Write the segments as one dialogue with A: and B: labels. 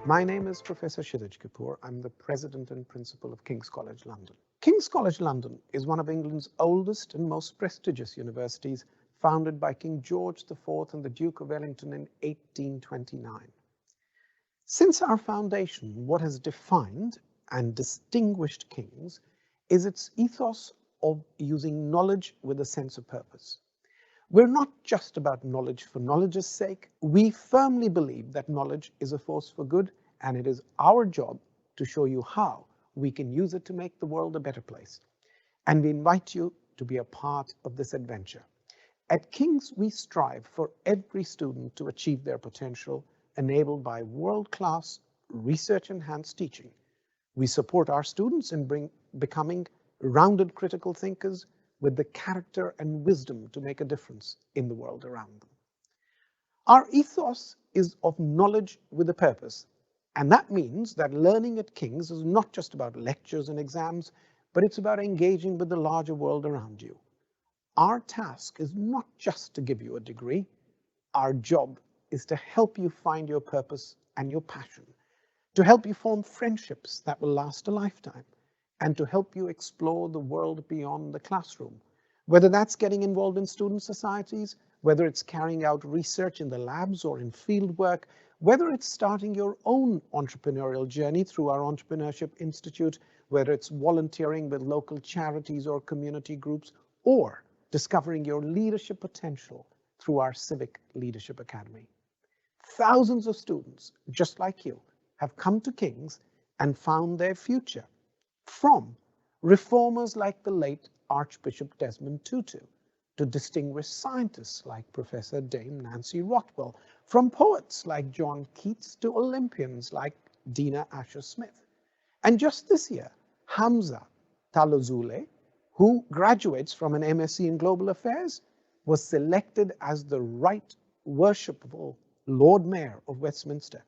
A: My name is Professor Kshitij Kapoor. I'm the President and Principal of King's College London. King's College London is one of England's oldest and most prestigious universities, founded by King George IV and the Duke of Wellington in 1829. Since our foundation, what has defined and distinguished King's is its ethos of using knowledge with a sense of purpose. We're not just about knowledge for knowledge's sake. We firmly believe that knowledge is a force for good, and it is our job to show you how we can use it to make the world a better place. And we invite you to be a part of this adventure. At King's, we strive for every student to achieve their potential, enabled by world-class, research-enhanced teaching. We support our students in becoming rounded critical thinkers with the character and wisdom to make a difference in the world around them. Our ethos is of knowledge with a purpose, and that means that learning at King's is not just about lectures and exams, but it's about engaging with the larger world around you. Our task is not just to give you a degree. Our job is to help you find your purpose and your passion, to help you form friendships that will last a lifetime, and to help you explore the world beyond the classroom. Whether that's getting involved in student societies, whether it's carrying out research in the labs or in field work, whether it's starting your own entrepreneurial journey through our Entrepreneurship Institute, whether it's volunteering with local charities or community groups, or discovering your leadership potential through our Civic Leadership Academy. Thousands of students, just like you, have come to King's and found their future, from reformers like the late Archbishop Desmond Tutu to distinguished scientists like Professor Dame Nancy Rothwell, from poets like John Keats to Olympians like Dina Asher Smith. And just this year, Hamza Talozule, who graduates from an MSc in Global Affairs, was selected as the Right Worshipful Lord Mayor of Westminster.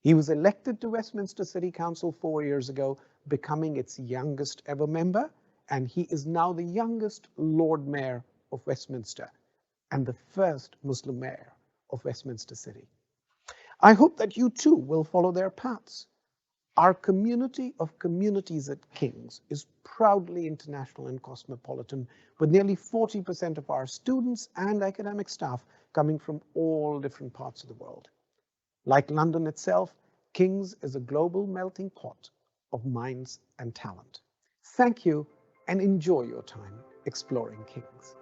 A: He was elected to Westminster City Council 4 years ago, becoming its youngest ever member, and he is now the youngest Lord Mayor of Westminster and the first Muslim mayor of Westminster City. I hope that you too will follow their paths. Our community of communities at King's is proudly international and cosmopolitan, with nearly 40% of our students and academic staff coming from all different parts of the world. Like London itself, King's is a global melting pot of minds and talent. Thank you, and enjoy your time exploring King's.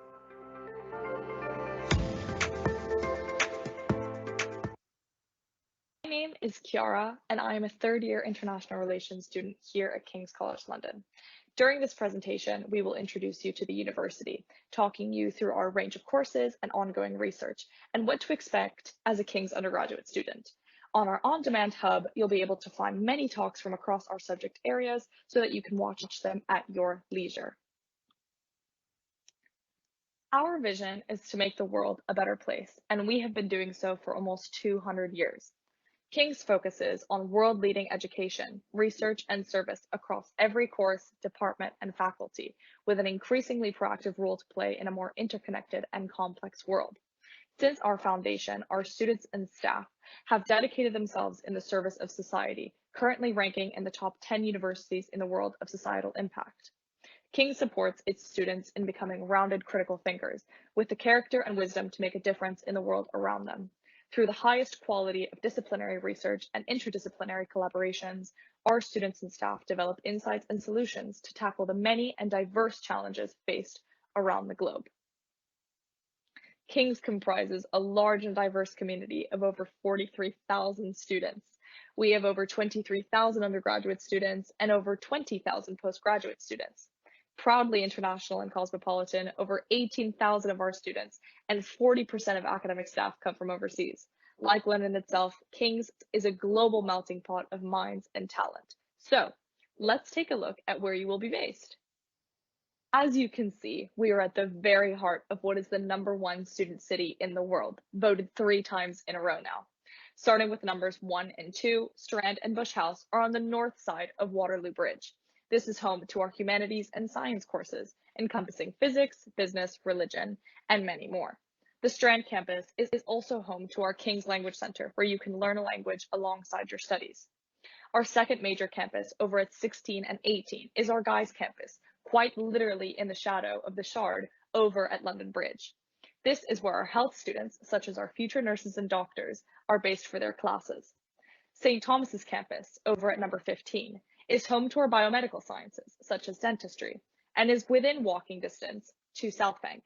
B: My name is Kiara, and I am a third-year International Relations student here at King's College London. During this presentation, we will introduce you to the university, talking you through our range of courses and ongoing research, and what to expect as a King's undergraduate student. On our on-demand hub, you'll be able to find many talks from across our subject areas so that you can watch them at your leisure. Our vision is to make the world a better place, and we have been doing so for almost 200 years. King's focuses on world-leading education, research, and service across every course, department, and faculty, with an increasingly proactive role to play in a more interconnected and complex world. Since our foundation, our students and staff have dedicated themselves in the service of society, currently ranking in the top 10 universities in the world of societal impact. King supports its students in becoming rounded critical thinkers, with the character and wisdom to make a difference in the world around them. Through the highest quality of disciplinary research and interdisciplinary collaborations, our students and staff develop insights and solutions to tackle the many and diverse challenges faced around the globe. King's comprises a large and diverse community of over 43,000 students. We have over 23,000 undergraduate students and over 20,000 postgraduate students. Proudly international and cosmopolitan, over 18,000 of our students and 40% of academic staff come from overseas. Like London itself, King's is a global melting pot of minds and talent. So let's take a look at where you will be based. As you can see, we are at the very heart of what is the #1 student city in the world, voted 3 times in a row now. Starting with numbers 1 and 2, Strand and Bush House are on the north side of Waterloo Bridge. This is home to our humanities and science courses, encompassing physics, business, religion, and many more. The Strand campus is also home to our King's Language Center, where you can learn a language alongside your studies. Our second major campus over at 16 and 18 is our Guy's campus, quite literally in the shadow of the Shard over at London Bridge. This is where our health students, such as our future nurses and doctors, are based for their classes. St. Thomas's campus over at number 15 is home to our biomedical sciences, such as dentistry, and is within walking distance to South Bank.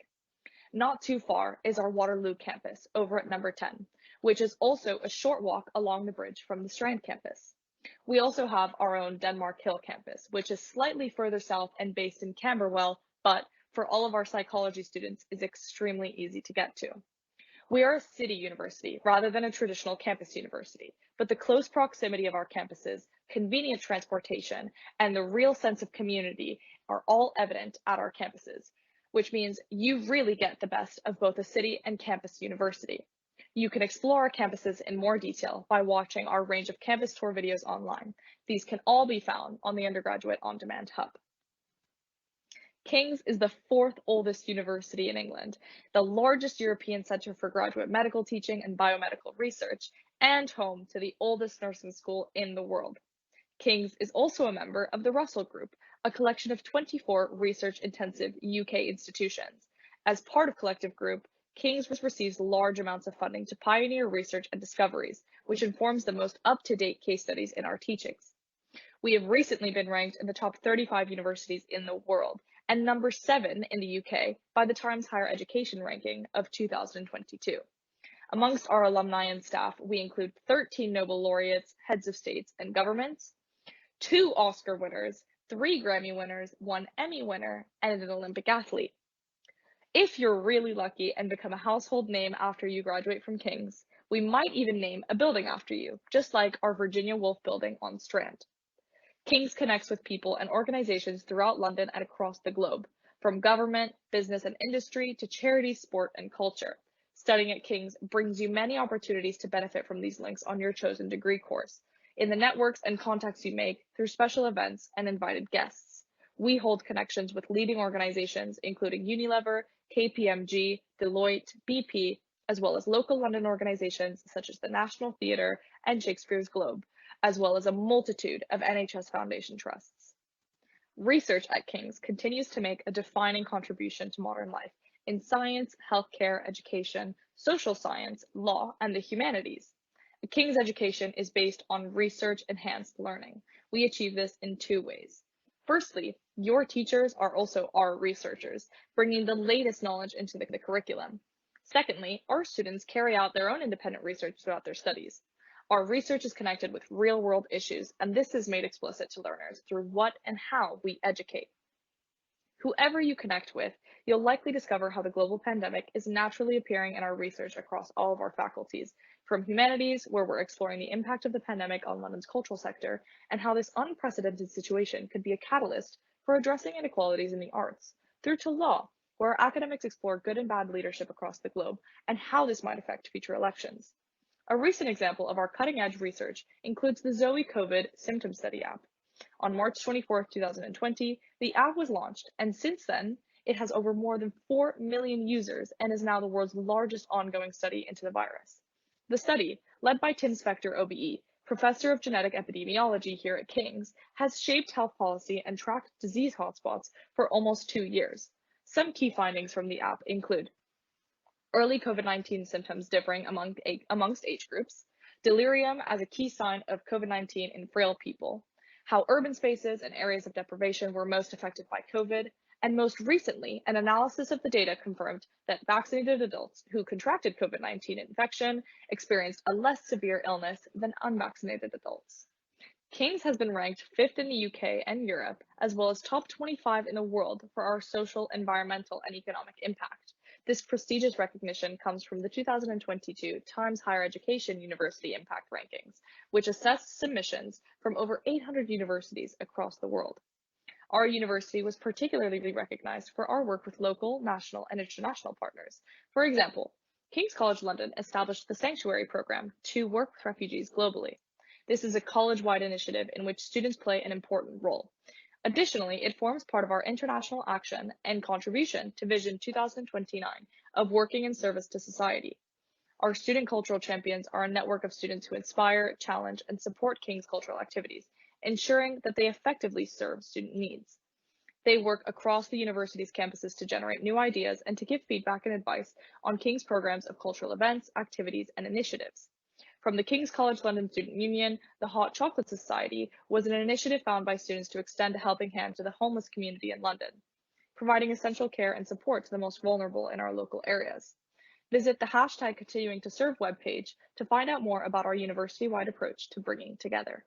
B: Not too far is our Waterloo campus over at number 10, which is also a short walk along the bridge from the Strand campus. We also have our own Denmark Hill campus, which is slightly further south and based in Camberwell, but for all of our psychology students is extremely easy to get to. We are a city university rather than a traditional campus university, but the close proximity of our campuses, convenient transportation, and the real sense of community are all evident at our campuses, which means you really get the best of both a city and campus university. You can explore our campuses in more detail by watching our range of campus tour videos online. These can all be found on the Undergraduate On Demand Hub. King's is the fourth oldest university in England, the largest European centre for graduate medical teaching and biomedical research, and home to the oldest nursing school in the world. King's is also a member of the Russell Group, a collection of 24 research-intensive UK institutions. As part of Collective Group, King's receives large amounts of funding to pioneer research and discoveries, which informs the most up-to-date case studies in our teachings. We have recently been ranked in the top 35 universities in the world, and number 7 in the UK by the Times Higher Education ranking of 2022. Amongst our alumni and staff, we include 13 Nobel laureates, heads of states and governments, 2 Oscar winners, 3 Grammy winners, 1 Emmy winner, and an Olympic athlete. If you're really lucky and become a household name after you graduate from King's, we might even name a building after you, just like our Virginia Woolf building on Strand. King's connects with people and organizations throughout London and across the globe, from government, business and industry to charity, sport, and culture. Studying at King's brings you many opportunities to benefit from these links on your chosen degree course, in the networks and contacts you make through special events and invited guests. We hold connections with leading organizations, including Unilever, KPMG, Deloitte, BP, as well as local London organizations such as the National Theatre and Shakespeare's Globe, as well as a multitude of NHS Foundation trusts. Research at King's continues to make a defining contribution to modern life in science, healthcare, education, social science, law, and the humanities. King's education is based on research-enhanced learning. We achieve this in 2 ways. Firstly, your teachers are also our researchers, bringing the latest knowledge into the curriculum. Secondly, our students carry out their own independent research throughout their studies. Our research is connected with real-world issues, and this is made explicit to learners through what and how we educate. Whoever you connect with, you'll likely discover how the global pandemic is naturally appearing in our research across all of our faculties, from humanities, where we're exploring the impact of the pandemic on London's cultural sector, and how this unprecedented situation could be a catalyst for addressing inequalities in the arts, through to law, where our academics explore good and bad leadership across the globe, and how this might affect future elections. A recent example of our cutting-edge research includes the Zoe COVID Symptom Study app. On March 24, 2020, the app was launched, and since then, it has over more than 4 million users and is now the world's largest ongoing study into the virus. The study, led by Tim Spector, OBE, professor of genetic epidemiology here at King's, has shaped health policy and tracked disease hotspots for almost 2 years. Some key findings from the app include early COVID-19 symptoms differing amongst age groups, delirium as a key sign of COVID-19 in frail people, how urban spaces and areas of deprivation were most affected by COVID, and most recently, an analysis of the data confirmed that vaccinated adults who contracted COVID-19 infection experienced a less severe illness than unvaccinated adults. King's has been ranked 5th in the UK and Europe, as well as top 25 in the world for our social, environmental, and economic impact. This prestigious recognition comes from the 2022 Times Higher Education University Impact Rankings, which assessed submissions from over 800 universities across the world. Our university was particularly recognized for our work with local, national, and international partners. For example, King's College London established the Sanctuary Program to work with refugees globally. This is a college-wide initiative in which students play an important role. Additionally, it forms part of our international action and contribution to Vision 2029 of working in service to society. Our student cultural champions are a network of students who inspire, challenge, and support King's cultural activities, ensuring that they effectively serve student needs. They work across the university's campuses to generate new ideas and to give feedback and advice on King's programs of cultural events, activities, and initiatives. From the King's College London Student Union, the Hot Chocolate Society was an initiative found by students to extend a helping hand to the homeless community in London, providing essential care and support to the most vulnerable in our local areas. Visit the hashtag Continuing to Serve webpage to find out more about our university-wide approach to bringing together.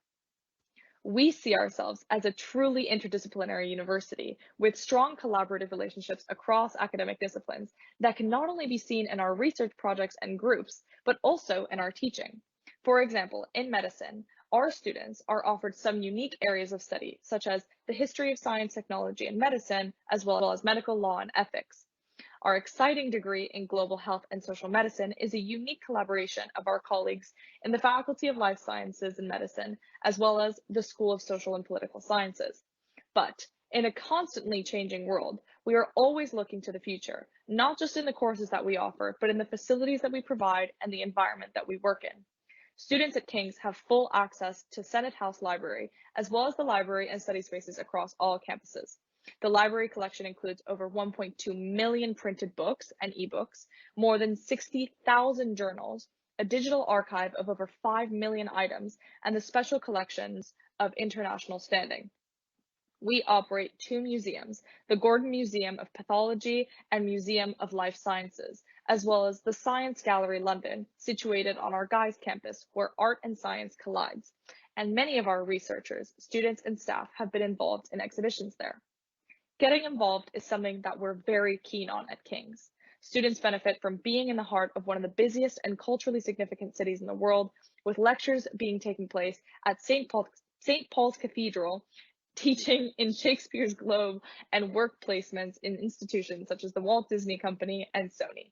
B: We see ourselves as a truly interdisciplinary university with strong collaborative relationships across academic disciplines that can not only be seen in our research projects and groups, but also in our teaching. For example, in medicine, our students are offered some unique areas of study, such as the history of science, technology, and medicine, as well as medical law and ethics. Our exciting degree in global health and social medicine is a unique collaboration of our colleagues in the Faculty of Life Sciences and Medicine, as well as the School of Social and Political Sciences. But in a constantly changing world, we are always looking to the future, not just in the courses that we offer, but in the facilities that we provide and the environment that we work in. Students at King's have full access to Senate House Library, as well as the library and study spaces across all campuses. The library collection includes over 1.2 million printed books and ebooks, more than 60,000 journals, a digital archive of over 5 million items, and the special collections of international standing. We operate 2 museums, the Gordon Museum of Pathology and Museum of Life Sciences, as well as the Science Gallery London, situated on our Guy's campus, where art and science collides. And many of our researchers, students, and staff have been involved in exhibitions there. Getting involved is something that we're very keen on at King's. Students benefit from being in the heart of one of the busiest and culturally significant cities in the world, with lectures being taking place at St. Paul's Cathedral, teaching in Shakespeare's Globe, and work placements in institutions such as the Walt Disney Company and Sony.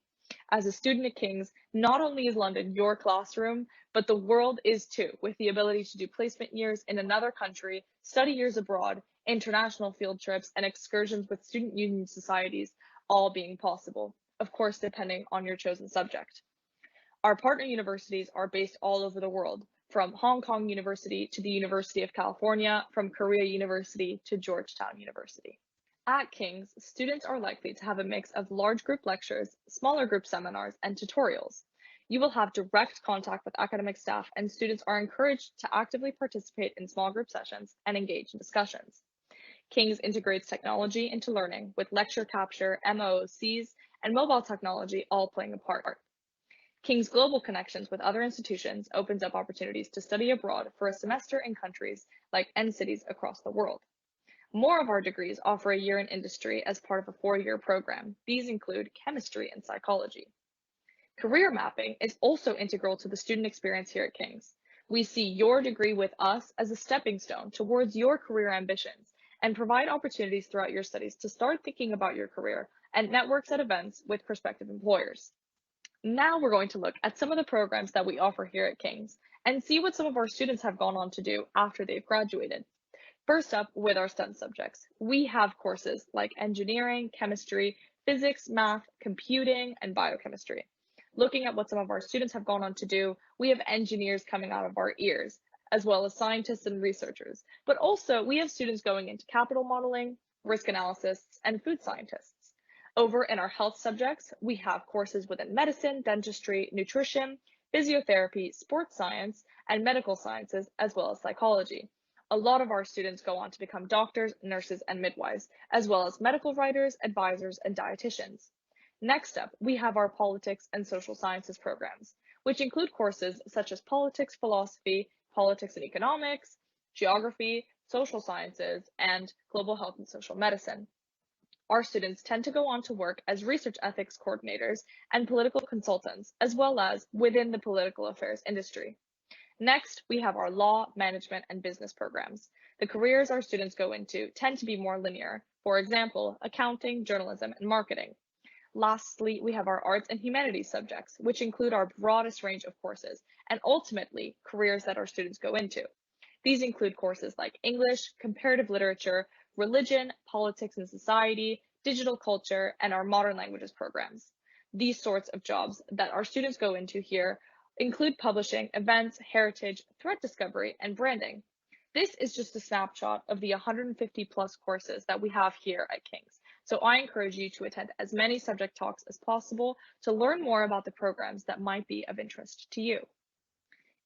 B: As a student at King's, not only is London your classroom, but the world is too, with the ability to do placement years in another country, study years abroad, international field trips, and excursions with student union societies, all being possible, of course, depending on your chosen subject. Our partner universities are based all over the world, from Hong Kong University to the University of California, from Korea University to Georgetown University. At King's, students are likely to have a mix of large group lectures, smaller group seminars, and tutorials. You will have direct contact with academic staff, and students are encouraged to actively participate in small group sessions and engage in discussions. King's integrates technology into learning, with lecture capture, MOOCs, and mobile technology all playing a part. King's global connections with other institutions opens up opportunities to study abroad for a semester in countries like and cities across the world. More of our degrees offer a year in industry as part of a 4-year program. These include chemistry and psychology. Career mapping is also integral to the student experience here at King's. We see your degree with us as a stepping stone towards your career ambitions and provide opportunities throughout your studies to start thinking about your career and networks at events with prospective employers. Now we're going to look at some of the programs that we offer here at King's and see what some of our students have gone on to do after they've graduated. First up, with our STEM subjects, we have courses like engineering, chemistry, physics, math, computing, and biochemistry. Looking at what some of our students have gone on to do, we have engineers coming out of our ears, as well as scientists and researchers, but also we have students going into capital modeling, risk analysis, and food scientists. Over in our health subjects, we have courses within medicine, dentistry, nutrition, physiotherapy, sports science, and medical sciences, as well as psychology. A lot of our students go on to become doctors, nurses, and midwives, as well as medical writers, advisors, and dietitians. Next up, we have our politics and social sciences programs, which include courses such as politics, philosophy, politics and economics, geography, social sciences, and global health and social medicine. Our students tend to go on to work as research ethics coordinators and political consultants, as well as within the political affairs industry. Next, we have our law, management, and business programs. The careers our students go into tend to be more linear, for example, accounting, journalism, and marketing. Lastly, we have our arts and humanities subjects, which include our broadest range of courses, and ultimately, careers that our students go into. These include courses like English, comparative literature, religion, politics and society, digital culture, and our modern languages programs. These sorts of jobs that our students go into here include publishing, events, heritage, threat discovery, and branding. This is just a snapshot of the 150 plus courses that we have here at King's. So I encourage you to attend as many subject talks as possible to learn more about the programs that might be of interest to you.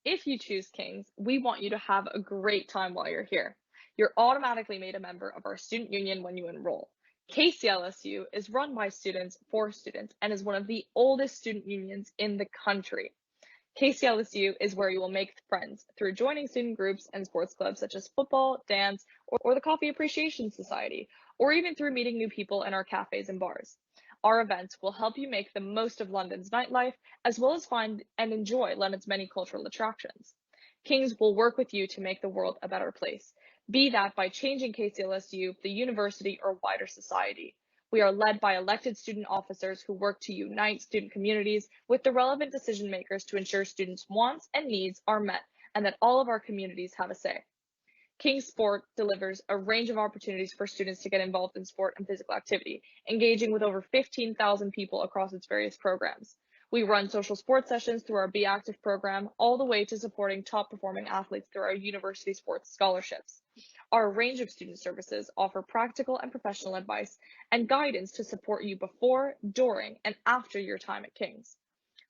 B: If you choose King's, we want you to have a great time while you're here. You're automatically made a member of our student union when you enroll. KCLSU is run by students for students and is one of the oldest student unions in the country. KCLSU is where you will make friends through joining student groups and sports clubs such as football, dance, or the Coffee Appreciation Society, or even through meeting new people in our cafes and bars. Our events will help you make the most of London's nightlife, as well as find and enjoy London's many cultural attractions. King's will work with you to make the world a better place, be that by changing KCLSU, the university, or wider society. We are led by elected student officers who work to unite student communities with the relevant decision makers to ensure students' wants and needs are met and that all of our communities have a say. King's Sport delivers a range of opportunities for students to get involved in sport and physical activity, engaging with over 15,000 people across its various programs. We run social sports sessions through our Be Active program, all the way to supporting top performing athletes through our university sports scholarships. Our range of student services offer practical and professional advice and guidance to support you before, during, and after your time at King's.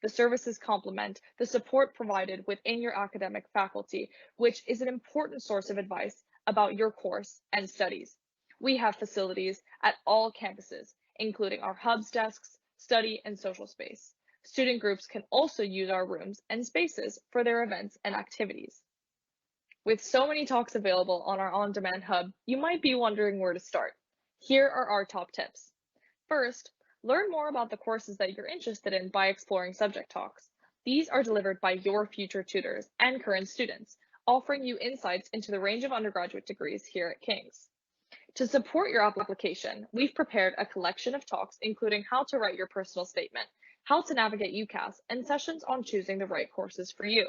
B: The services complement the support provided within your academic faculty, which is an important source of advice about your course and studies. We have facilities at all campuses, including our hubs desks, study, and social space. Student groups can also use our rooms and spaces for their events and activities. With so many talks available on our on-demand hub, you might be wondering where to start. Here are our top tips. First, learn more about the courses that you're interested in by exploring subject talks. These are delivered by your future tutors and current students, offering you insights into the range of undergraduate degrees here at King's. To support your application, we've prepared a collection of talks including how to write your personal statement, how to navigate UCAS, and sessions on choosing the right courses for you.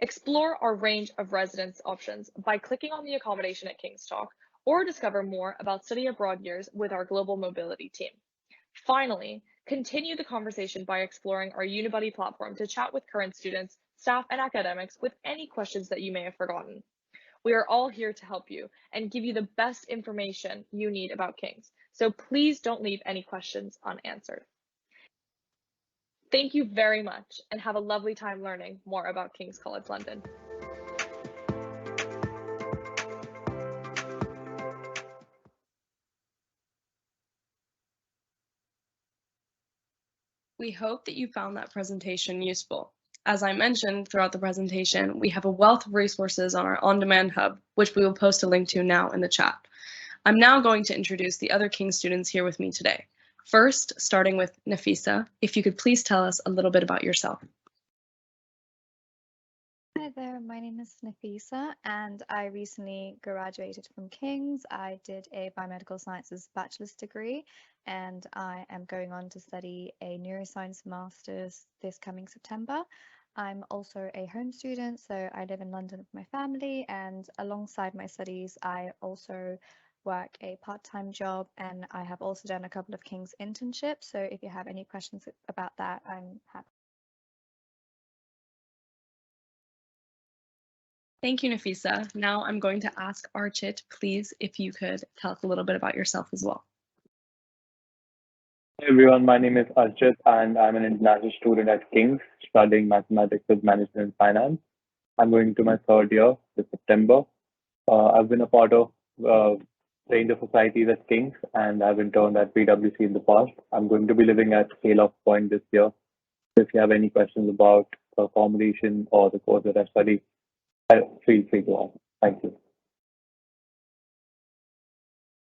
B: Explore our range of residence options by clicking on the accommodation at King's Talk, or discover more about study abroad years with our global mobility team. Finally, continue the conversation by exploring our Unibuddy platform to chat with current students, staff, and academics with any questions that you may have forgotten. We are all here to help you and give you the best information you need about King's, so please don't leave any questions unanswered. Thank you very much and have a lovely time learning more about King's College London.
C: We hope that you found that presentation useful. As I mentioned throughout the presentation, we have a wealth of resources on our on-demand hub, which we will post a link to now in the chat. I'm now going to introduce the other King's students here with me today. First, starting with Nafisa, if you could please tell us a little bit about yourself.
D: Hi there, my name is Nafisa and I recently graduated from King's. I did a biomedical sciences bachelor's degree and I am going on to study a neuroscience master's this coming September. I'm also a home student, so I live in London with my family, and alongside my studies I also work a part-time job, and I have also done a couple of King's internships, so if you have any questions about that, I'm happy.
C: Thank you, Nafisa. Now I'm going to ask Archit, please, if you could tell us a little bit about yourself as well.
E: Hey everyone, my name is Archit and I'm an international student at King's studying mathematics with management and finance. I'm going to my third year this September. I've been a part of range of societies at King's and I've interned at PwC in the past. I'm going to be living at Scale-Off Point this year. If you have any questions about the accommodation or the course that I study, feel free to ask. Thank you.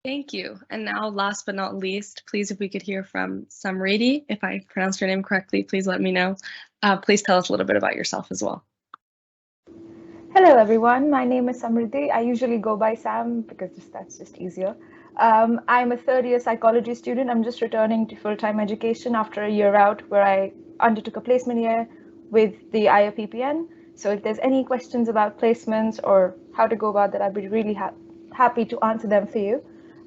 C: Thank you. And now, last but not least, please, if we could hear from Samriti. If I pronounced your name correctly, please let me know. Please tell us a little bit about yourself as well.
F: Hello, everyone. My name is Samriti. I usually go by Sam because that's just easier. I'm a third-year psychology student. I'm just returning to full-time education after a year out where I undertook a placement year with the IOPPN. So if there's any questions about placements or how to go about that, I'd be really happy to answer them for you.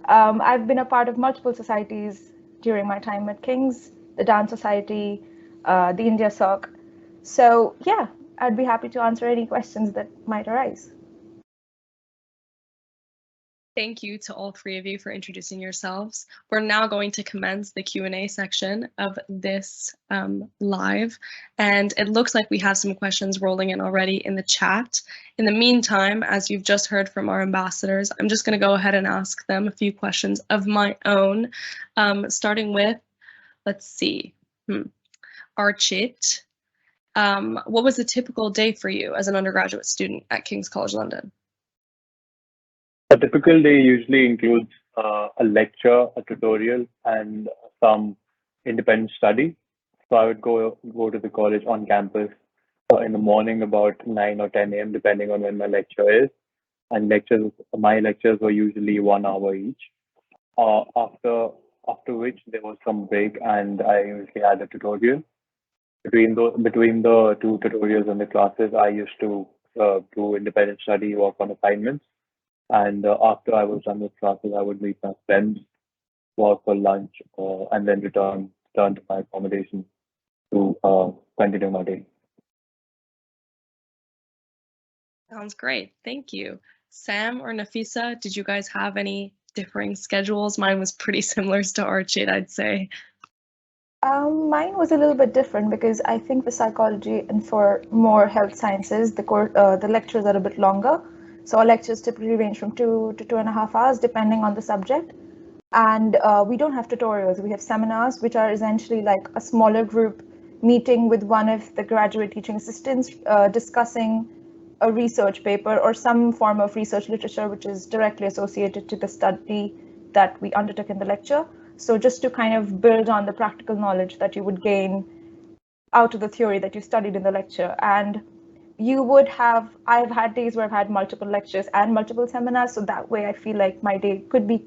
F: I've been a part of multiple societies during my time at King's, the Dance Society, the India Soc. So yeah, I'd be happy to answer any questions that might arise.
C: Thank you to all three of you for introducing yourselves. We're now going to commence the Q&A section of this live, and it looks like we have some questions rolling in already in the chat. In the meantime, as you've just heard from our ambassadors, I'm just going to go ahead and ask them a few questions of my own, starting with, let's see, Archit. What was a typical day for you as an undergraduate student at King's College London?
E: A typical day usually includes a lecture, a tutorial, and some independent study. So I would go to the college on campus in the morning about 9 or 10 a.m. depending on when my lecture is. And my lectures were usually 1 hour each. After which there was some break, and I usually had a tutorial. Between the two tutorials and the classes, I used to do independent study, work on assignments. And after I was done with classes, I would meet my friends, work for lunch, and then return to my accommodation to continue my day.
C: Sounds great. Thank you. Sam or Nafisa, did you guys have any differing schedules? Mine was pretty similar to Archit, I'd say.
F: Mine was a little bit different because I think for psychology and for more health sciences, the lectures are a bit longer. So our lectures typically range from 2 to 2.5 hours, depending on the subject. And we don't have tutorials. We have seminars, which are essentially like a smaller group meeting with one of the graduate teaching assistants, discussing a research paper or some form of research literature, which is directly associated to the study that we undertook in the lecture. So just to kind of build on the practical knowledge that you would gain out of the theory that you studied in the lecture. And I've had days where I've had multiple lectures and multiple seminars. So that way I feel like my day could be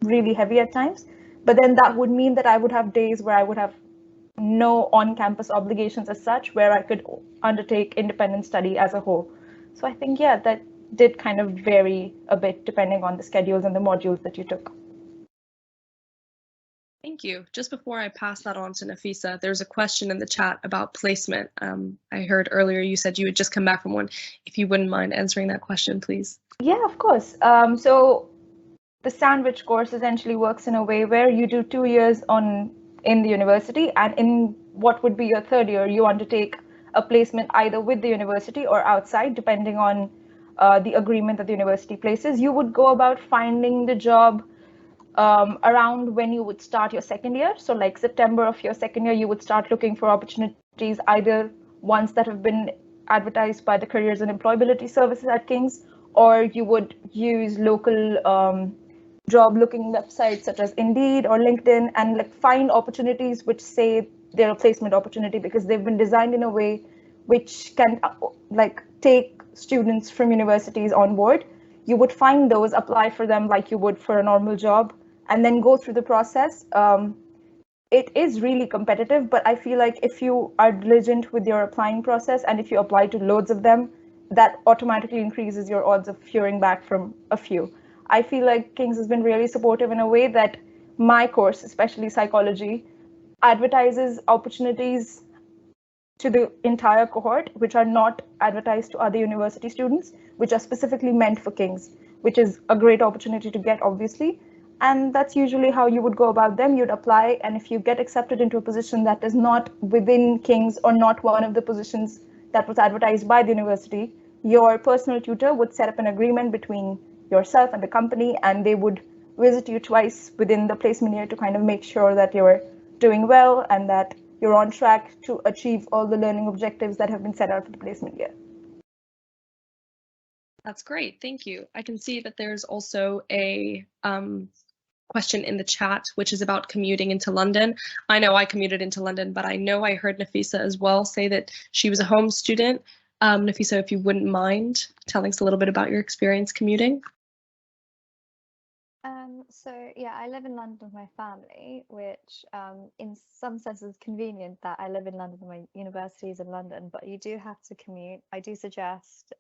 F: really heavy at times. But then that would mean that I would have days where I would have no on-campus obligations as such, where I could undertake independent study as a whole. So I think, yeah, that did kind of vary a bit depending on the schedules and the modules that you took.
C: Thank you. Just before I pass that on to Nafisa, there's a question in the chat about placement. I heard earlier you said you had just come back from one. If you wouldn't mind answering that question, please.
F: Yeah, of course. So the sandwich course essentially works in a way where you do 2 years in the university, and in what would be your third year, you undertake a placement either with the university or outside, depending on the agreement that the university places. You would go about finding the job around when you would start your second year. So like September of your second year, you would start looking for opportunities, either ones that have been advertised by the Careers and Employability Services at King's, or you would use local job looking websites such as Indeed or LinkedIn and like find opportunities which say they're a placement opportunity because they've been designed in a way which can like take students from universities on board. You would find those, apply for them like you would for a normal job, and then go through the process. It is really competitive, but I feel like if you are diligent with your applying process and if you apply to loads of them, that automatically increases your odds of hearing back from a few. I feel like King's has been really supportive in a way that my course, especially psychology, advertises opportunities to the entire cohort, which are not advertised to other university students, which are specifically meant for King's, which is a great opportunity to get, obviously. And that's usually how you would go about them. You'd apply, and if you get accepted into a position that is not within King's or not one of the positions that was advertised by the university, your personal tutor would set up an agreement between yourself and the company, and they would visit you twice within the placement year to kind of make sure that you're doing well and that you're on track to achieve all the learning objectives that have been set out for the placement year.
C: That's great. Thank you. I can see that there's also a question in the chat, which is about commuting into London. I know I commuted into London, but I know I heard Nafisa as well say that she was a home student. Nafisa, if you wouldn't mind telling us a little bit about your experience commuting.
D: So yeah, I live in London with my family, which in some sense is convenient that I live in London and my university is in London, but you do have to commute. I do suggest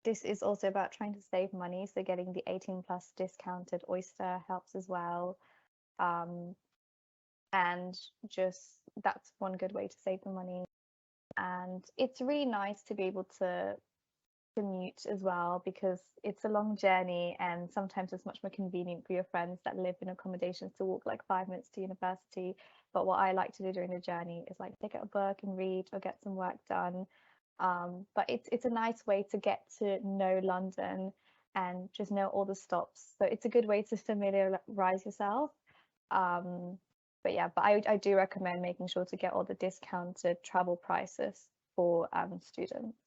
D: this is also about trying to save money, so getting the 18+ discounted Oyster helps as well. and just that's one good way to save the money. And it's really nice to be able to commute as well, because it's a long journey and sometimes it's much more convenient for your friends that live in accommodations to walk like 5 minutes to university. But what I like to do during the journey is like pick up a book and read or get some work done. But it's a nice way to get to know London and just know all the stops. So it's a good way to familiarize yourself. But yeah, but I do recommend making sure to get all the discounted travel prices for students.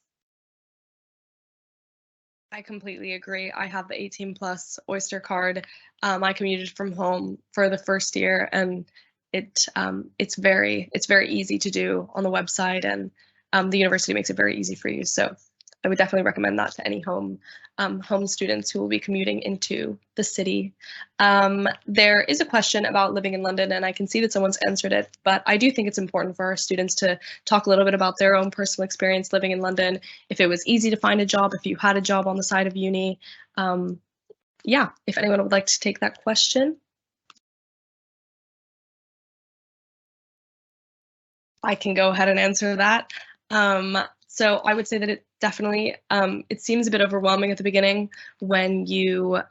C: I completely agree. I have the 18 plus Oyster card. I commuted from home for the first year, and it's very easy to do on the website, and the university makes it very easy for you. So I would definitely recommend that to any home students who will be commuting into the city. There is a question about living in London, and I can see that someone's answered it, but I do think it's important for our students to talk a little bit about their own personal experience living in London, if it was easy to find a job, if you had a job on the side of uni. Yeah, if anyone would like to take that question. I can go ahead and answer that. So I would say that it definitely, it seems a bit overwhelming at the beginning when you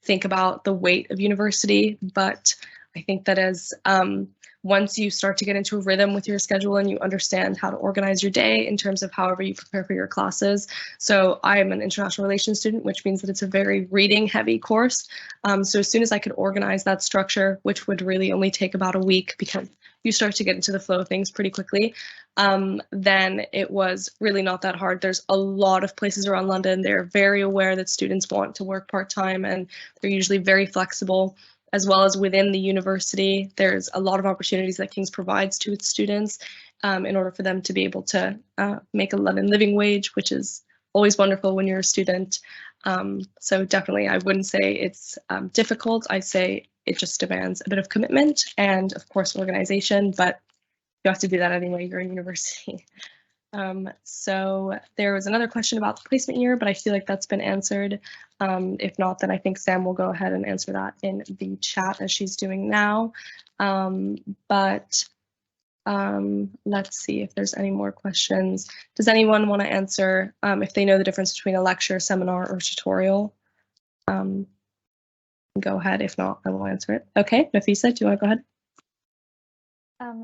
C: think about the weight of university, but I think that as once you start to get into a rhythm with your schedule and you understand how to organize your day in terms of however you prepare for your classes. So I am an international relations student, which means that it's a very reading heavy course. So as soon as I could organize that structure, which would really only take about a week because you start to get into the flow of things pretty quickly, then it was really not that hard. There's a lot of places around London. They're very aware that students want to work part-time, and they're usually very flexible. As well as within the university, there's a lot of opportunities that King's provides to its students in order for them to be able to make a London living wage, which is always wonderful when you're a student. So definitely, I wouldn't say it's difficult. I'd say it just demands a bit of commitment and, of course, organization, but you have to do that anyway. You're in university. So there was another question about the placement year, but I feel like that's been answered. If not, then I think Sam will go ahead and answer that in the chat as she's doing now. Let's see if there's any more questions. Does anyone want to answer if they know the difference between a lecture, seminar, or tutorial? Go ahead. If not, I will answer it. Okay, Nafisa, do you want to go ahead?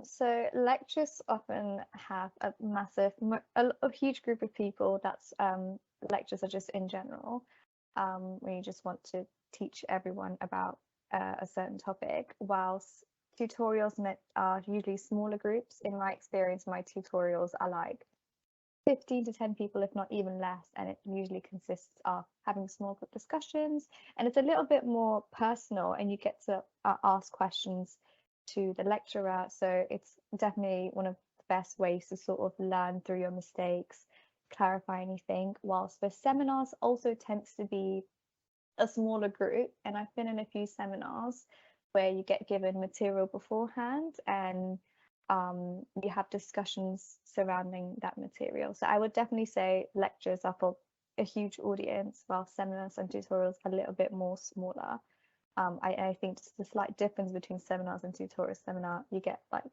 D: So lectures often have a huge group of people. That's lectures are just in general, when you just want to teach everyone about a certain topic, whilst tutorials are usually smaller groups. In my experience, my tutorials are like 15 to 10 people, if not even less, and it usually consists of having small group discussions, and it's a little bit more personal, and you get to ask questions to the lecturer. So it's definitely one of the best ways to sort of learn through your mistakes, clarify anything, whilst the seminars also tends to be a smaller group. And I've been in a few seminars where you get given material beforehand and you have discussions surrounding that material. So I would definitely say lectures are for a huge audience, while seminars and tutorials are a little bit more smaller. I think just the slight difference between seminars and tutorials. Seminar, you get like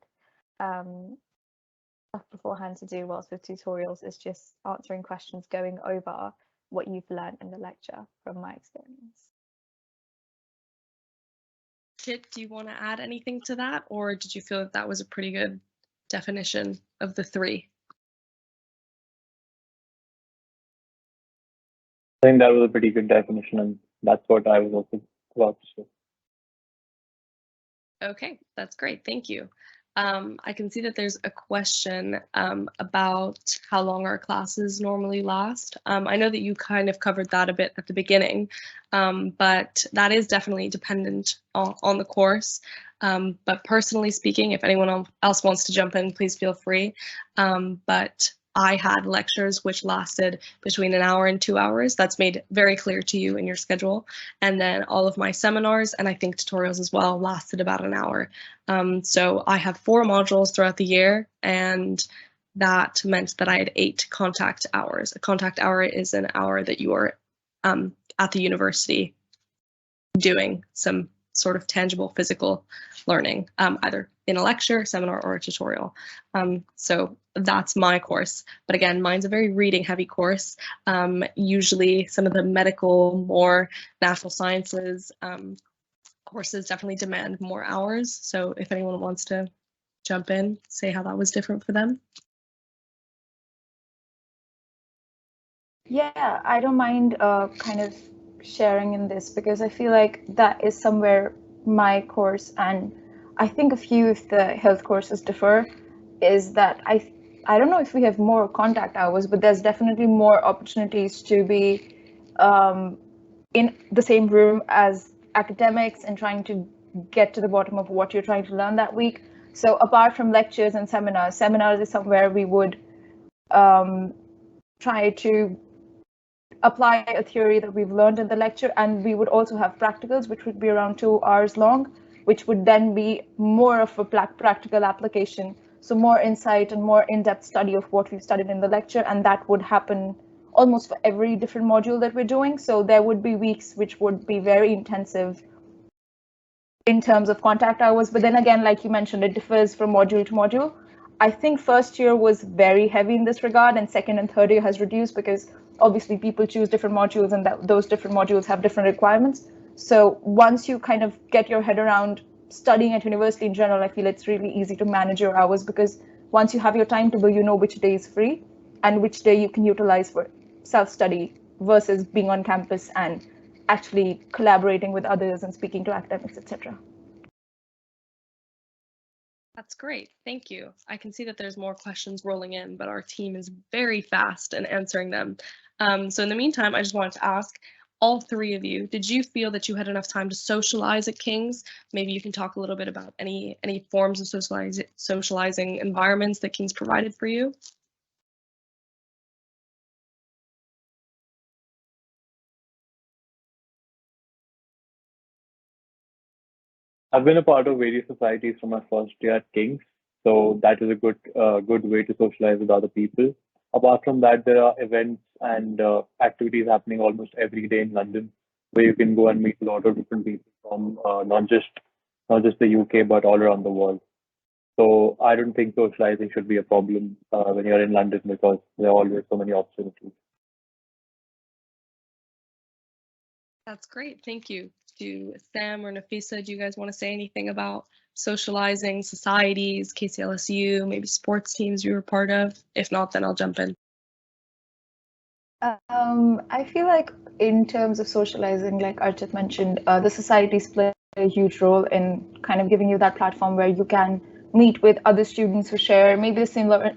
D: stuff beforehand to do, whilst with tutorials it's just answering questions, going over what you've learned in the lecture, from my experience.
C: Kit, do you want to add anything to that, or did you feel that that was a pretty good definition of the three?
E: I think that was a pretty good definition, and that's what I was also about to say.
C: Okay, that's great. Thank you. I can see that there's a question about how long our classes normally last. I know that you kind of covered that a bit at the beginning, but that is definitely dependent on the course. But personally speaking, if anyone else wants to jump in, please feel free. But I had lectures which lasted between an hour and 2 hours. That's made very clear to you in your schedule. And then all of my seminars, and I think tutorials as well, lasted about an hour. So I have 4 modules throughout the year, and that meant that I had 8 contact hours. A contact hour is an hour that you are at the university doing some sort of tangible physical learning, either in a lecture, seminar, or a tutorial. So that's my course. But again, mine's a very reading heavy course. Usually some of the medical, more natural sciences courses definitely demand more hours. So if anyone wants to jump in, say how that was different for them.
F: Yeah, I don't mind kind of sharing in this because I feel like that is somewhere my course, and I think a few of the health courses differ, is that I don't know if we have more contact hours, but there's definitely more opportunities to be in the same room as academics and trying to get to the bottom of what you're trying to learn that week. So apart from lectures and seminars is somewhere we would try to apply a theory that we've learned in the lecture, and we would also have practicals, which would be around 2 hours long, which would then be more of a practical application. So more insight and more in-depth study of what we've studied in the lecture, and that would happen almost for every different module that we're doing. So there would be weeks which would be very intensive in terms of contact hours. But then again, like you mentioned, it differs from module to module. I think first year was very heavy in this regard, and second and third year has reduced because obviously people choose different modules, and those different modules have different requirements. So once you kind of get your head around studying at university in general, I feel it's really easy to manage your hours, because once you have your timetable, you know which day is free and which day you can utilize for self-study versus being on campus and actually collaborating with others and speaking to academics, etc.
C: That's great. Thank you. I can see that there's more questions rolling in, but our team is very fast in answering them. So in the meantime, I just wanted to ask all three of you, did you feel that you had enough time to socialize at King's? Maybe you can talk a little bit about any forms of socializing environments that King's provided for you.
E: I've been a part of various societies from my first year at King's, so that is a good way to socialize with other people. Apart from that, there are events and activities happening almost every day in London, where you can go and meet a lot of different people from not just the UK but all around the world. So I don't think socializing should be a problem when you're in London, because there are always so many opportunities.
C: That's great. Thank you. Do Sam or Nafisa, do you guys want to say anything about socializing, societies, KCLSU, maybe sports teams you were part of? If not, then I'll jump in.
F: I feel like in terms of socializing, like Archit mentioned, the societies play a huge role in kind of giving you that platform where you can meet with other students who share maybe similar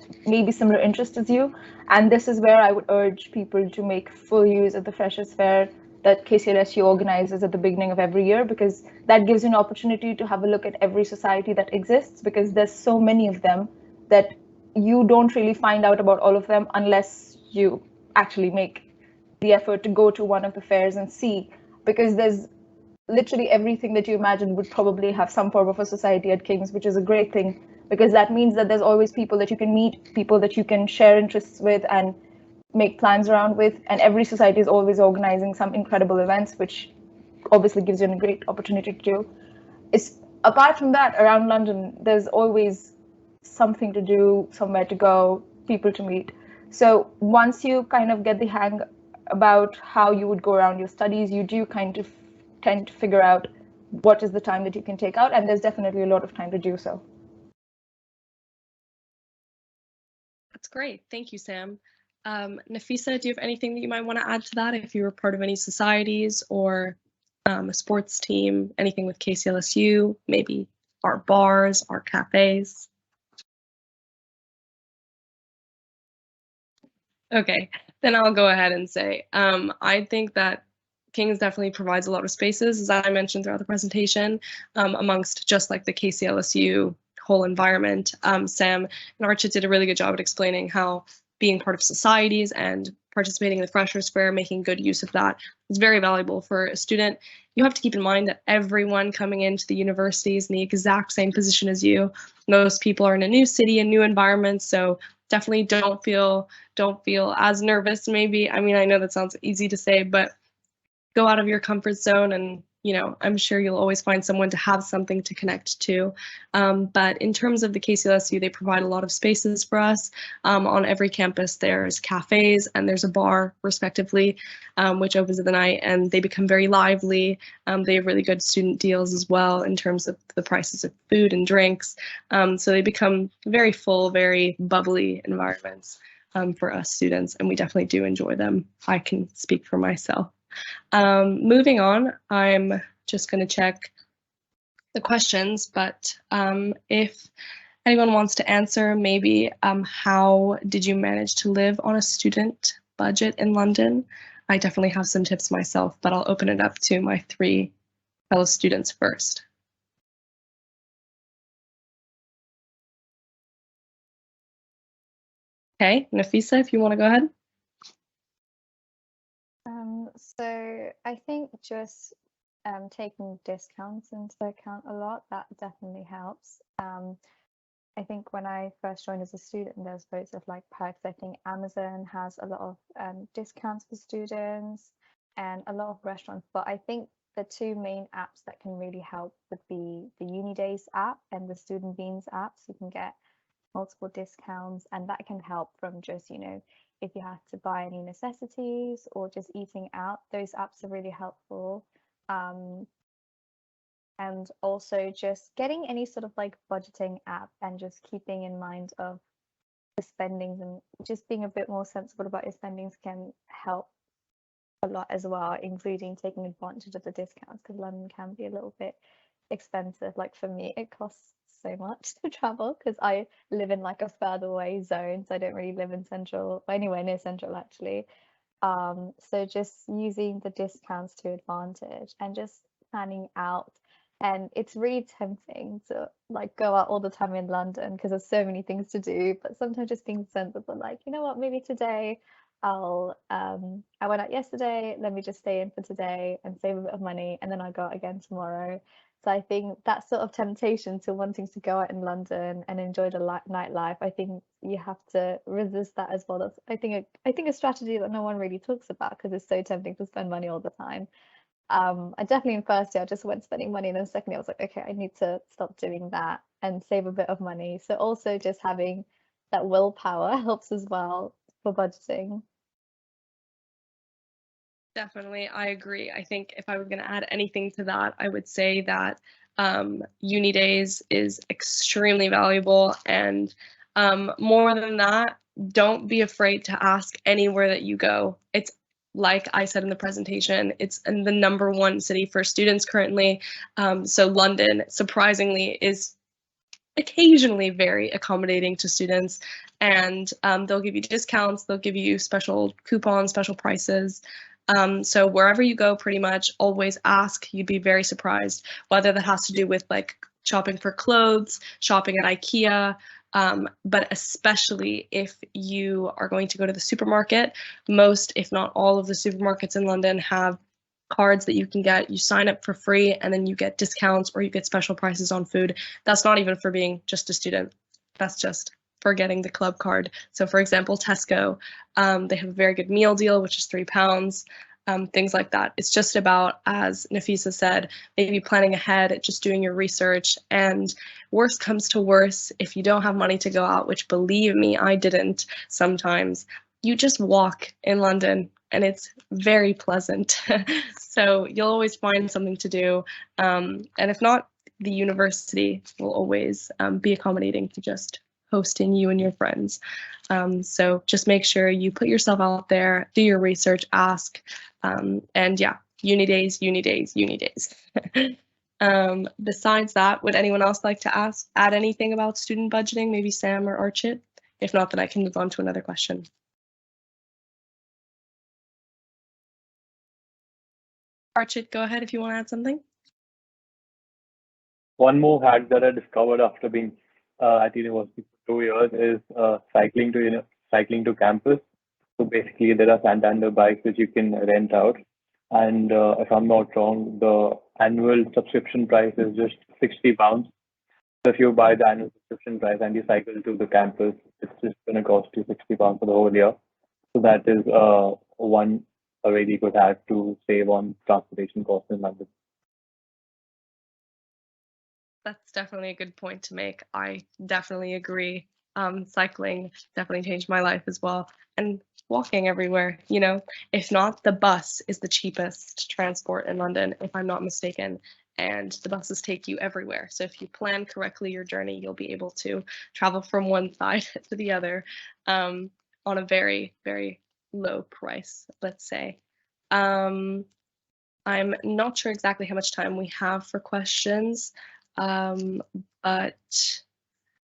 F: interests as you. And this is where I would urge people to make full use of the Freshers' Fair that KCLSU organizes at the beginning of every year, because that gives you an opportunity to have a look at every society that exists, because there's so many of them that you don't really find out about all of them unless you actually make the effort to go to one of the fairs and see, because there's literally everything that you imagine would probably have some form of a society at King's, which is a great thing, because that means that there's always people that you can meet, people that you can share interests with and make plans around with, and every society is always organizing some incredible events, which obviously gives you a great opportunity to do. Apart from that, around London, there's always something to do, somewhere to go, people to meet. So once you kind of get the hang about how you would go around your studies, you do kind of tend to figure out what is the time that you can take out, and there's definitely a lot of time to do so.
C: That's great. Thank you, Sam. Nafisa, do you have anything that you might want to add to that, if you were part of any societies or a sports team, anything with KCLSU, maybe our bars, our cafes? Okay, then I'll go ahead and say, I think that King's definitely provides a lot of spaces, as I mentioned throughout the presentation, amongst just like the KCLSU whole environment. Sam and Archit did a really good job at explaining how being part of societies and participating in the Freshers' Fair, making good use of that, is very valuable for a student. You have to keep in mind that everyone coming into the university is in the exact same position as you. Most people are in a new city and new environments, so definitely don't feel as nervous maybe. I mean, I know that sounds easy to say, but go out of your comfort zone and you know, I'm sure you'll always find someone to have something to connect to. But in terms of the KCLSU, they provide a lot of spaces for us. On every campus, there's cafes and there's a bar, respectively, which opens at the night, and they become very lively. They have really good student deals as well in terms of the prices of food and drinks. So they become very full, very bubbly environments for us students, and we definitely do enjoy them. I can speak for myself. Moving on, I'm just going to check the questions, but if anyone wants to answer, maybe how did you manage to live on a student budget in London? I definitely have some tips myself, but I'll open it up to my 3 fellow students first. Okay, Nafisa, if you want to go ahead.
D: So I think just taking discounts into account a lot, that definitely helps. I think when I first joined as a student, there's loads of like perks. I think Amazon has a lot of discounts for students and a lot of restaurants, but I think the 2 main apps that can really help would be the Unidays app and the Student Beans app. So you can get multiple discounts, and that can help from just, you know, if you have to buy any necessities or just eating out, those apps are really helpful. And also just getting any sort of like budgeting app and just keeping in mind of the spendings and just being a bit more sensible about your spendings can help a lot as well, including taking advantage of the discounts, because London can be a little bit expensive. Like for me, it costs so much to travel because I live in like a further away zone, so I don't really live in central, anywhere near central actually. So just using the discounts to advantage and just planning out. And it's really tempting to like go out all the time in London because there's so many things to do, but sometimes just being sensible, like, you know what, maybe today I went out yesterday, let me just stay in for today and save a bit of money, and then I'll go out again tomorrow. So I think that sort of temptation to wanting to go out in London and enjoy the nightlife, I think you have to resist that as well. That's I think a strategy that no one really talks about because it's so tempting to spend money all the time. I definitely in first year I just went spending money, and then second year I was like, okay, I need to stop doing that and save a bit of money. So also just having that willpower helps as well for budgeting.
C: Definitely, I agree. I think if I was going to add anything to that, I would say that Unidays is extremely valuable, and more than that, don't be afraid to ask anywhere that you go. It's like I said in the presentation, it's in the #1 city for students currently. So London, surprisingly, is occasionally very accommodating to students, and they'll give you discounts, they'll give you special coupons, special prices. So wherever you go, pretty much always ask. You'd be very surprised, whether that has to do with like shopping for clothes, shopping at IKEA, but especially if you are going to go to the supermarket. Most, if not all of the supermarkets in London have cards that you can get. You sign up for free and then you get discounts or you get special prices on food. That's not even for being just a student. That's just for getting the club card. So for example, Tesco, they have a very good meal deal, which is £3, things like that. It's just about, as Nafisa said, maybe planning ahead, just doing your research, and worst comes to worst, if you don't have money to go out, which believe me, I didn't sometimes, you just walk in London and it's very pleasant. So you'll always find something to do. And if not, the university will always be accommodating to just hosting you and your friends. So just make sure you put yourself out there, do your research, ask, and yeah, Unidays, Unidays, Unidays. Besides that, would anyone else like to add anything about student budgeting, maybe Sam or Archit? If not, then I can move on to another question. Archit, go ahead if you want to add something.
E: One more hack that I discovered after being at university for 2 years is cycling to campus. So basically, there are Santander bikes which you can rent out, and if I'm not wrong, the annual subscription price is just £60. So if you buy the annual subscription price and you cycle to the campus, it's just going to cost you £60 for the whole year. So that is a really good hack to save on transportation costs in London.
C: That's definitely a good point to make. I definitely agree. Cycling definitely changed my life as well. And walking everywhere, you know, if not, the bus is the cheapest transport in London, if I'm not mistaken. And the buses take you everywhere. So if you plan correctly your journey, you'll be able to travel from one side to the other on a very, very low price, let's say. I'm not sure exactly how much time we have for questions. But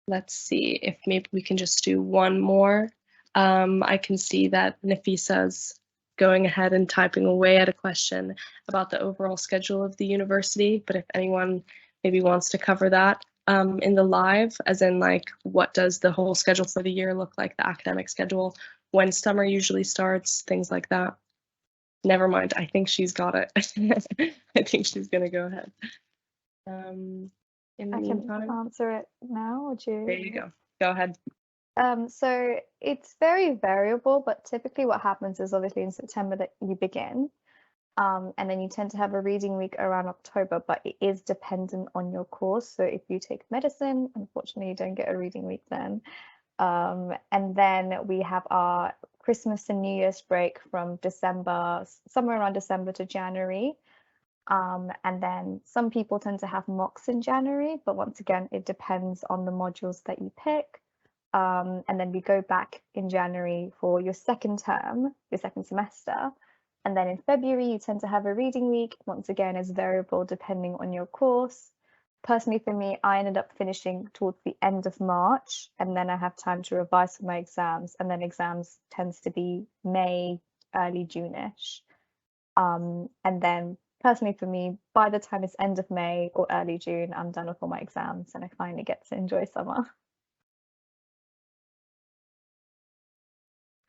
C: let's see if maybe we can just do one more. I can see that Nafisa's going ahead and typing away at a question about the overall schedule of the university, but if anyone maybe wants to cover that in the live, as in like what does the whole schedule for the year look like, the academic schedule, when summer usually starts, things like that. Never mind, I think she's got it. I think she's gonna go ahead. In the
D: I can
C: meantime,
D: answer it now, or do you?
C: there you go. Go ahead.
D: So it's very variable, but typically what happens is obviously in September that you begin, and then you tend to have a reading week around October, but it is dependent on your course. So if you take medicine, unfortunately, you don't get a reading week then. And then we have our Christmas and New Year's break from December, somewhere around December to January. And then some people tend to have mocks in January, but once again, it depends on the modules that you pick. And then we go back in January for your second term, your second semester. And then in February, you tend to have a reading week. Once again, it's variable depending on your course. Personally, for me, I ended up finishing towards the end of March, and then I have time to revise for my exams. And then exams tends to be May, early June-ish. And then personally for me, by the time it's end of May or early June, I'm done with all my exams and I finally get to enjoy summer.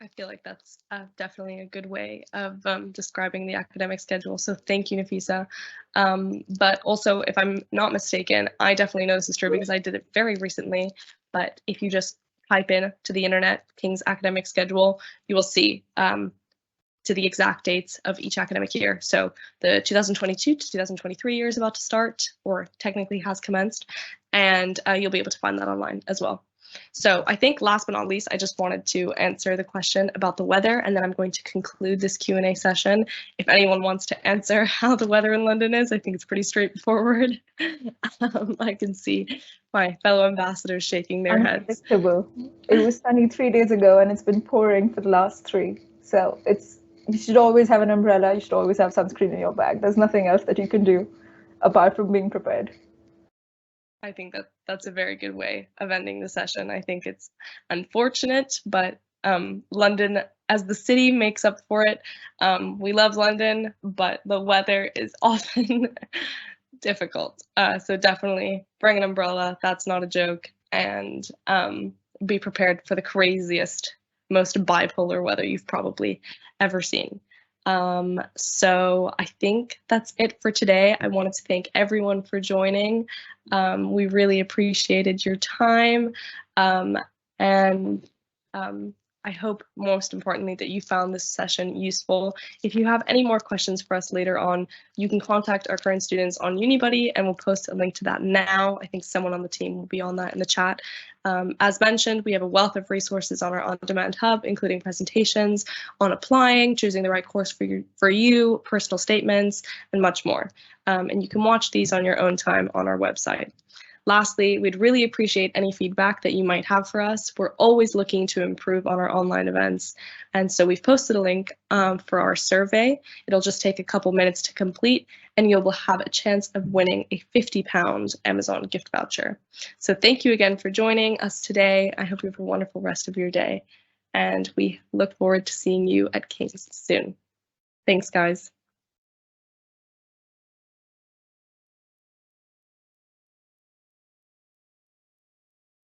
C: I feel like that's definitely a good way of describing the academic schedule. So thank you, Nafisa. But also, if I'm not mistaken, I definitely know this is true because I did it very recently. But if you just type in to the internet King's academic schedule, you will see to the exact dates of each academic year. So the 2022 to 2023 year is about to start, or technically has commenced, and you'll be able to find that online as well. So I think last but not least, I just wanted to answer the question about the weather, and then I'm going to conclude this Q&A session. If anyone wants to answer how the weather in London is, I think it's pretty straightforward. I can see my fellow ambassadors shaking their heads.
F: Unpredictable. It was sunny 3 days ago and it's been pouring for the last 3. So you should always have an umbrella, you should always have sunscreen in your bag. There's nothing else that you can do apart from being prepared.
C: I think that's a very good way of ending the session. I think it's unfortunate, but London as the city makes up for it. We love London, but the weather is often difficult. So definitely bring an umbrella. That's not a joke. And be prepared for the craziest, most bipolar weather you've probably ever seen. So I think that's it for today. I wanted to thank everyone for joining. We really appreciated your time, and I hope most importantly that you found this session useful. If you have any more questions for us later on, you can contact our current students on Unibuddy, and we'll post a link to that now. I think someone on the team will be on that in the chat. As mentioned, we have a wealth of resources on our on-demand hub, including presentations on applying, choosing the right course for you, personal statements, and much more. And you can watch these on your own time on our website. Lastly, we'd really appreciate any feedback that you might have for us. We're always looking to improve on our online events. And so we've posted a link for our survey. It'll just take a couple minutes to complete, and you'll have a chance of winning a £50 Amazon gift voucher. So thank you again for joining us today. I hope you have a wonderful rest of your day, and we look forward to seeing you at King's soon. Thanks, guys.